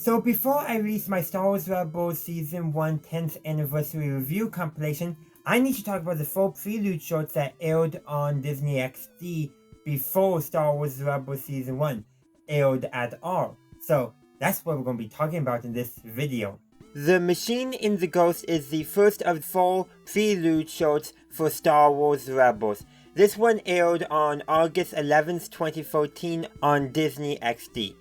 So before I release my Star Wars Rebels Season 1 10th Anniversary Review compilation, I need to talk about the full Prelude shorts that aired on DisneyXD before Star Wars Rebels Season 1 aired at all. So that's what we're going to be talking about in this video. The Machine in the Ghost is the first of 4 Prelude shorts for Star Wars Rebels. This one aired on August 11th, 2014 on DisneyXD.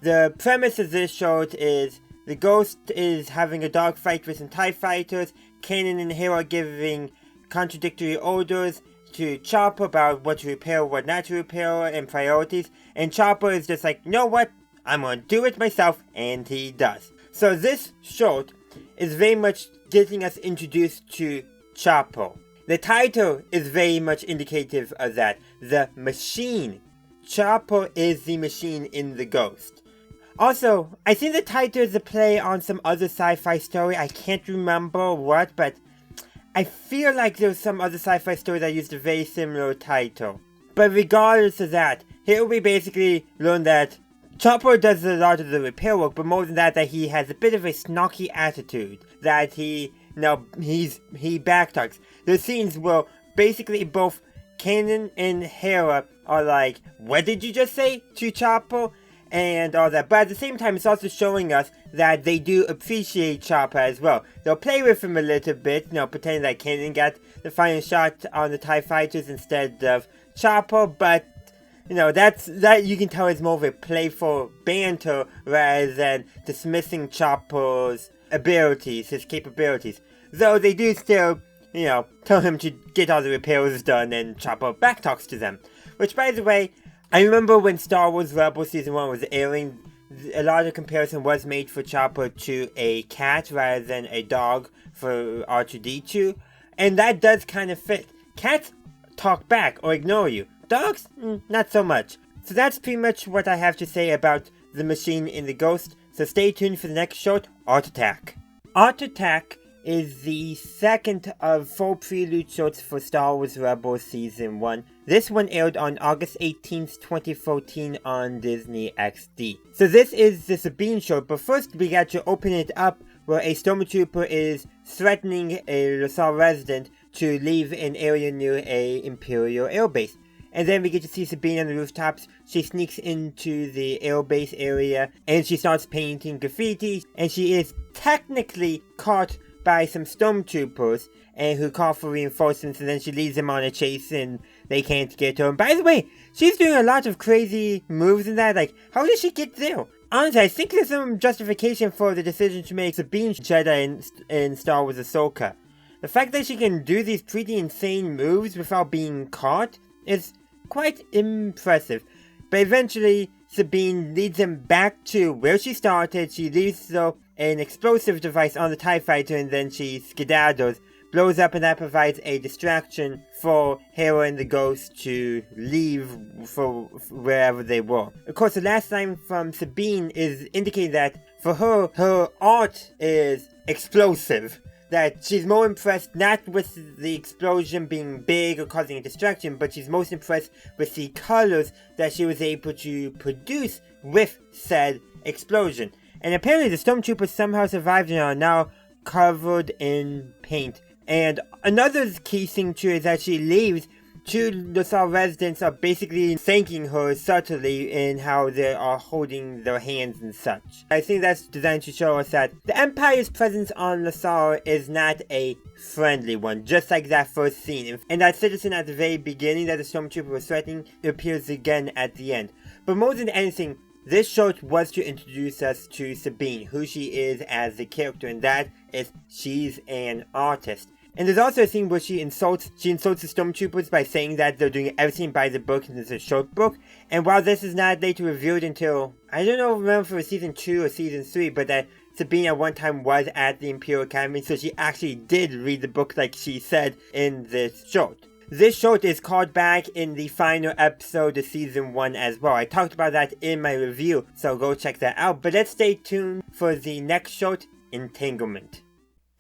The premise of this short is the Ghost is having a dogfight with some TIE fighters. Kanan and Hera are giving contradictory orders to Chopper about what to repair, what not to repair, and priorities. And Chopper is just like, you know what? I'm gonna do it myself, and he does. So this short is very much getting us introduced to Chopper. The title is very much indicative of that. The Machine. Chopper is the machine in the Ghost. Also, I think the title is a play on some other sci-fi story. I can't remember what, but I feel like there was some other sci-fi story that used a very similar title. But regardless of that, here we basically learn that Chopper does a lot of the repair work, but more than that, that he has a bit of a snarky attitude. That he backtalks. The scenes where basically both Kanan and Hera are like, what did you just say to Chopper? And all that, but at the same time it's also showing us that they do appreciate Chopper as well. They'll play with him a little bit, pretending that Kanan got the final shot on the TIE fighters instead of Chopper, but that you can tell is more of a playful banter rather than dismissing Chopper's abilities, his capabilities. Though they do still, tell him to get all the repairs done, and Chopper backtalks to them. Which, by the way, I remember when Star Wars Rebels Season 1 was airing, a lot of comparison was made for Chopper to a cat rather than a dog for R2-D2. And that does kind of fit. Cats talk back or ignore you. Dogs? Not so much. So that's pretty much what I have to say about the Machine in the Ghost. So stay tuned for the next short, Art Attack. Art Attack is the second of 4 Prelude shorts for Star Wars Rebels Season 1. This one aired on August 18th, 2014 on DisneyXD. So this is the Sabine short, but first we got to open it up where a stormtrooper is threatening a LaSalle resident to leave an area near a Imperial airbase. And then we get to see Sabine on the rooftops. She sneaks into the airbase area and she starts painting graffiti, and she is technically caught by some stormtroopers and who call for reinforcements, and then she leads them on a chase and they can't get her. And by the way, she's doing a lot of crazy moves in that. Like, how did she get there? Honestly, I think there's some justification for the decision to make Sabine Jedi in Star Wars Ahsoka. The fact that she can do these pretty insane moves without being caught is quite impressive. But eventually, Sabine leads them back to where she started. She leaves an explosive device on the TIE fighter, and then she skedaddles, blows up, and that provides a distraction for Hera and the Ghost to leave for wherever they were. Of course, the last line from Sabine is indicating that for her art is explosive. That she's more impressed not with the explosion being big or causing a distraction, but she's most impressed with the colors that she was able to produce with said explosion. And apparently the stormtroopers somehow survived and are now covered in paint. And another key thing too is that she leaves. 2 LaSalle residents are basically thanking her subtly in how they are holding their hands and such. I think that's designed to show us that the Empire's presence on LaSalle is not a friendly one, just like that first scene. And that citizen at the very beginning that the stormtrooper was threatening appears again at the end. But more than anything, this short was to introduce us to Sabine, who she is as the character, and that is she's an artist. And there's also a scene where she insults the stormtroopers by saying that they're doing everything by the book and it's a short book. And while this is not later revealed until, I don't know, remember if it was season 2 or season 3, but that Sabine at one time was at the Imperial Academy, so she actually did read the book like she said in this short. This short is called back in the final episode of season 1 as well. I talked about that in my review, so go check that out. But let's stay tuned for the next short, Entanglement.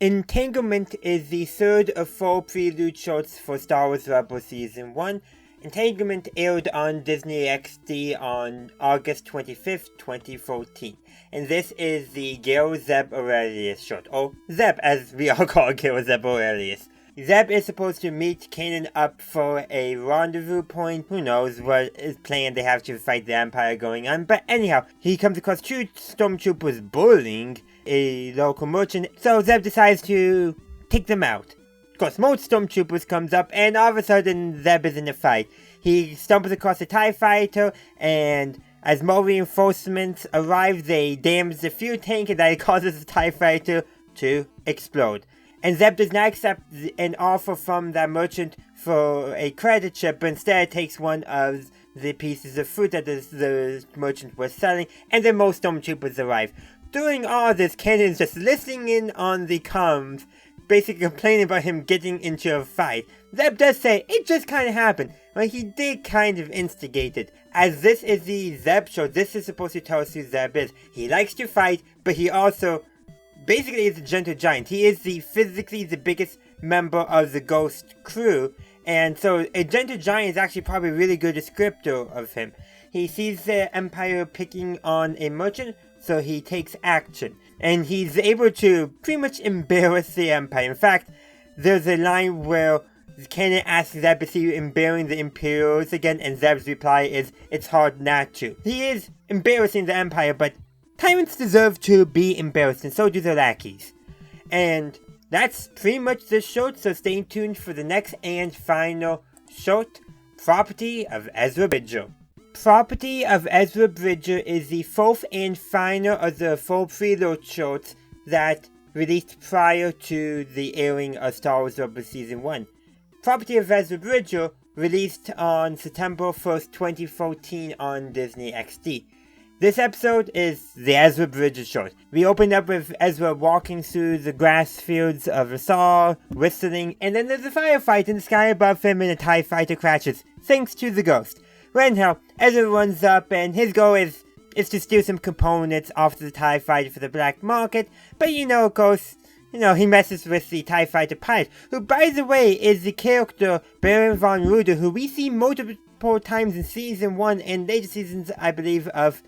Entanglement is the third of 4 Prelude shorts for Star Wars Rebels Season 1, Entanglement aired on DisneyXD on August 25th, 2014. And this is the Gale Zeb Aurelius short, or Zeb as we all call Gale Zeb Aurelius. Zeb is supposed to meet Kanan up for a rendezvous point. Who knows what is plan they have to fight the Empire going on. But anyhow, he comes across two stormtroopers bullying a local merchant. So Zeb decides to take them out. Of course, more stormtroopers comes up and all of a sudden Zeb is in a fight. He stumbles across a TIE fighter and as more reinforcements arrive, they damage the fuel tank and that causes the TIE fighter to explode. And Zeb does not accept an offer from that merchant for a credit chip, but instead takes one of the pieces of fruit that the merchant was selling, and then most stormtroopers arrive. During all this, Kanan's just listening in on the comms, basically complaining about him getting into a fight. Zeb does say, it just kind of happened. Well, he did kind of instigate it. As this is the Zeb show, this is supposed to tell us who Zeb is. He likes to fight, but he also basically is a gentle giant. He is physically the biggest member of the Ghost crew, and so a gentle giant is actually probably a really good descriptor of him. He sees the Empire picking on a merchant, so he takes action. And he's able to pretty much embarrass the Empire. In fact, there's a line where Kanan asks Zeb if he's embarrassing the Imperials again, and Zeb's reply is, it's hard not to. He is embarrassing the Empire, but tyrants deserve to be embarrassed, and so do their lackeys. And that's pretty much the short, so stay tuned for the next and final short, Property of Ezra Bridger. Property of Ezra Bridger is the fourth and final of the 4 Prelude shorts that released prior to the airing of Star Wars Rebels Season 1. Property of Ezra Bridger released on September 1st, 2014 on DisneyXD. This episode is the Ezra Bridger short. We opened up with Ezra walking through the grass fields of Asar, whistling, and then there's a firefight in the sky above him and a TIE fighter crashes, thanks to the Ghost. Well, anyhow, Ezra runs up and his goal is to steal some components off the TIE fighter for the black market, but of course, he messes with the TIE fighter pilot, who by the way is the character Baron von Ruder, who we see multiple times in Season 1 and later seasons, I believe, of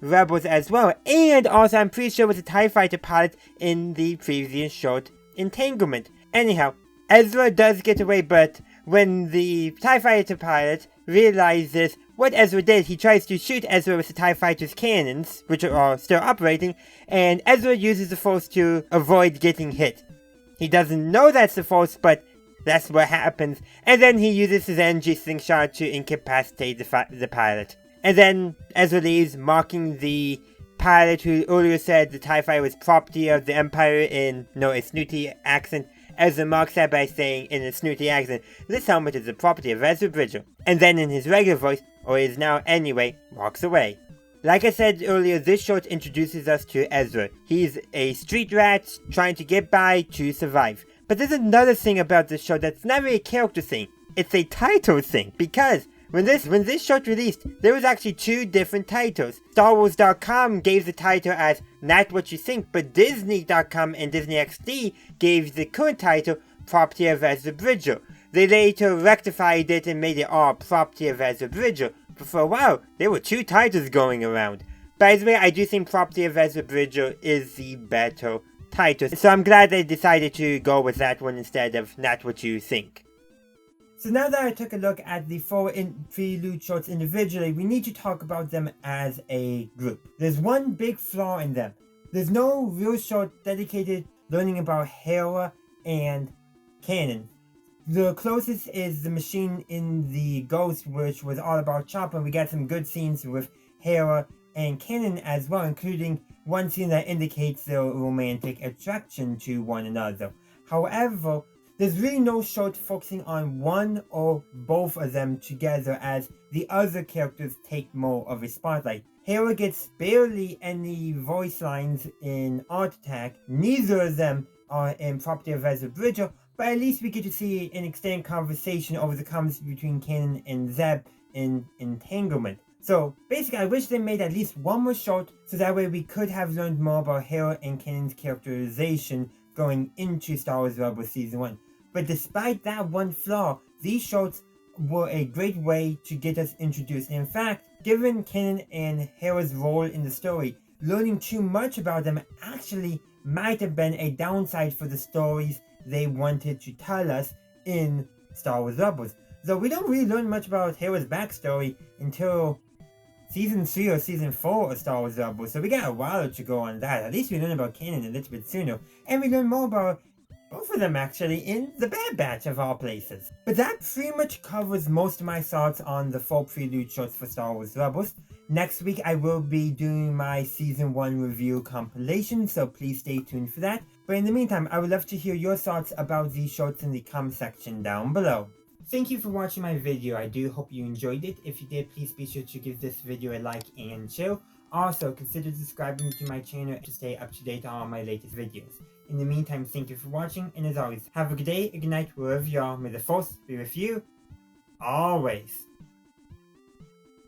Rebels as well, and also I'm pretty sure was a TIE fighter pilot in the previous short Entanglement. Anyhow, Ezra does get away, but when the TIE fighter pilot realizes what Ezra did, he tries to shoot Ezra with the TIE fighter's cannons, which are still operating, and Ezra uses the Force to avoid getting hit. He doesn't know that's the Force, but that's what happens, and then he uses his energy slingshot to incapacitate the pilot. And then Ezra leaves, mocking the pilot who earlier said the TIE fighter was property of the Empire in, a snooty accent. Ezra mocks that by saying in a snooty accent, this helmet is the property of Ezra Bridger. And then in his regular voice, or is now anyway, walks away. Like I said earlier, this short introduces us to Ezra. He's a street rat trying to get by to survive. But there's another thing about this show that's not really a character thing. It's a title thing, because when this short released, there was actually 2 different titles. StarWars.com gave the title as Not What You Think, but Disney.com and DisneyXD gave the current title Property of Ezra Bridger. They later rectified it and made it all Property of Ezra Bridger, but for a while, there were 2 titles going around. By the way, I do think Property of Ezra Bridger is the better title, so I'm glad they decided to go with that one instead of Not What You Think. So now that I took a look at the 4 Prelude shorts individually, we need to talk about them as a group. There's one big flaw in them. There's no real short dedicated learning about Hera and Kanan. The closest is the machine in the Ghost, which was all about Chopper, and we got some good scenes with Hera and Kanan as well, including one scene that indicates their romantic attraction to one another. However, there's really no short focusing on one or both of them together, as the other characters take more of a spotlight. Hera gets barely any voice lines in Art Attack. Neither of them are in Property of Ezra Bridger, but at least we get to see an extended conversation over the comments between Kanan and Zeb in Entanglement. So basically, I wish they made at least one more short, so that way we could have learned more about Hera and Kanan's characterization going into Star Wars Rebels Season 1. But despite that one flaw, these shorts were a great way to get us introduced. In fact, given Kanan and Hera's role in the story, learning too much about them actually might have been a downside for the stories they wanted to tell us in Star Wars Rebels. Though we don't really learn much about Hera's backstory until Season 3 or Season 4 of Star Wars Rebels, so we got a while to go on that. At least we learn about Kanan a little bit sooner, and we learn more about both of them actually in the Bad Batch of all places. But that pretty much covers most of my thoughts on the 4 Prelude shorts for Star Wars Rebels. Next week I will be doing my Season 1 review compilation, so please stay tuned for that. But in the meantime, I would love to hear your thoughts about these shorts in the comment section down below. Thank you for watching my video. I do hope you enjoyed it. If you did, please be sure to give this video a like and share. Also, consider subscribing to my channel to stay up to date on all my latest videos. In the meantime, thank you for watching, and as always, have a good day, a good night, wherever you are. May the Force be with you, always.